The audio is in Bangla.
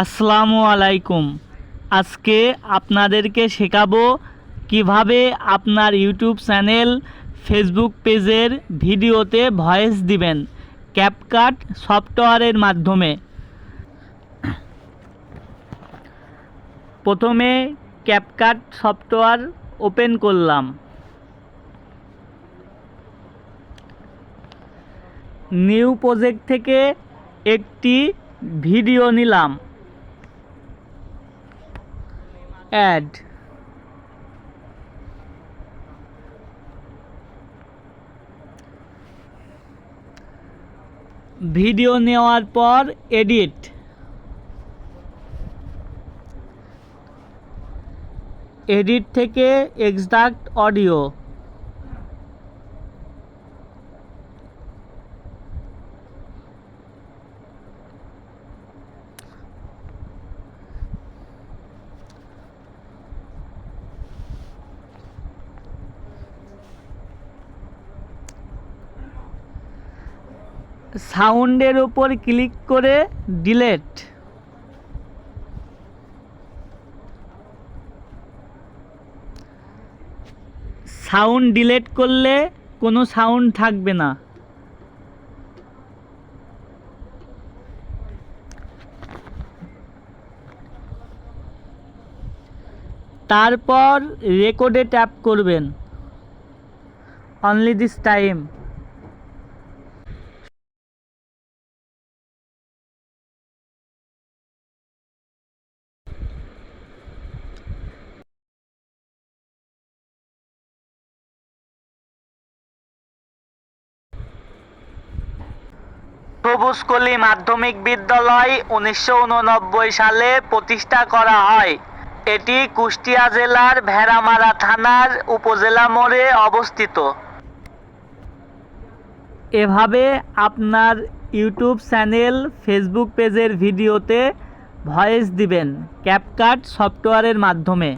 আসসালামু আলাইকুম। আজকে আপনাদেরকে শেখাবো কিভাবে আপনার ইউটিউব চ্যানেল ফেসবুক পেজের ভিডিওতে ভয়েস দিবেন ক্যাপকাট সফটওয়্যারের মাধ্যমে। প্রথমে ক্যাপকাট সফটওয়্যার ওপেন করলাম। নিউ প্রজেক্ট থেকে একটি ভিডিও নিলাম। অ্যাড ভিডিও নেওয়ার পর এডিট থেকে এক্সট্রাক্ট অডিও। সাউন্ডের উপর ক্লিক করে ডিলেট। সাউন্ড ডিলেট করলে কোনো সাউন্ড থাকবে না। তারপর রেকর্ডে ট্যাপ করবেন। Only this time. সবুজকলি মাধ্যমিক বিদ্যালয় 1989 সালে প্রতিষ্ঠা করা হয়। এটি কুষ্টিয়া জেলার ভেড়ামারা থানার উপজেলা মোড়ে অবস্থিত। এভাবে আপনার ইউটিউব চ্যানেল ফেসবুক পেজের ভিডিওতে ভয়েস দিবেন ক্যাপকাট সফটওয়্যারের মাধ্যমে।